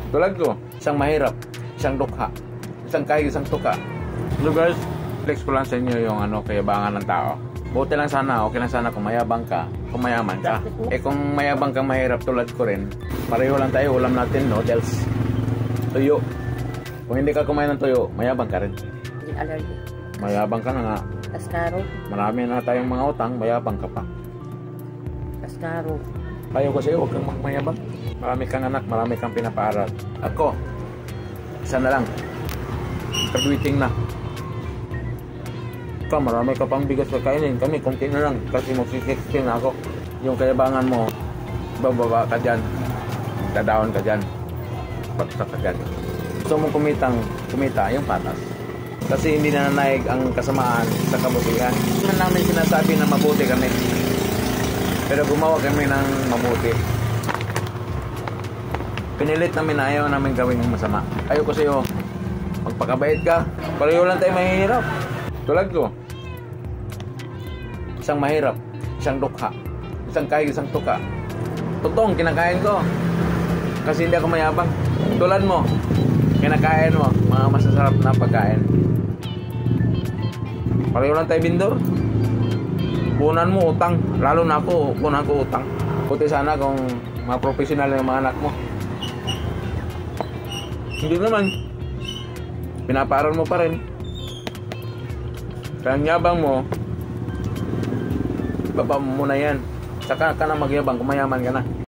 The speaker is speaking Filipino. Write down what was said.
Tulad ko, isang mahirap, isang dukha, isang kahig, isang tuka. So guys, flex ko lang sa inyo yung kayabangan ng tao. Buti lang sana, okay lang sana kung mayabang ka, kung mayaman ka. Eh kung mayabang kang mahirap tulad ko rin, pareho lang tayo, ulam natin, noodles, tuyo. Kung hindi ka kumain ng tuyo, mayabang ka rin. Allergy. Mayabang ka na nga. Kaskaro. Marami na tayong mga utang, mayabang ka pa. Kaskaro. Payo ko sa'yo, huwag kang mayabang. Marami kang anak, marami kang pinapaaral. Ako, isa na lang. Graduating na. Ikaw, marami ka pang bigas kakainin. Kami, konti na lang. Kasi mag-16 na ako. Yung kayabangan mo, bababa ka dyan. Dadaon ka dyan. Pagsak ka dyan. Gusto mong kumita, yung patas. Kasi hindi na nanaig ang kasamaan sa kabutihan. Hindi namin sinasabi na mabuti kami. Pero gumawa kami ng mabuti. Pinilit namin na ayaw namin gawin yung masama. Ayaw ko sa'yo, magpakabait ka. Pareho lang tayo mahihirap. Tulad ko, isang mahirap, isang dukha, isang kahig, isang tuka. Totoong kinakain ko. Kasi hindi ako mayabang. Tulad mo, kinakain mo, mga masasarap na pagkain. Pareho lang tayo bindor. Kunan mo utang, lalo na ako, kunan ko utang. Buti sana kung mga profesional yung mga anak mo. Hindi naman. Pinapaaral mo pa rin. Kaya yabang mo, baba mo muna yan. Saka ka na magyabang kung mayaman ka na.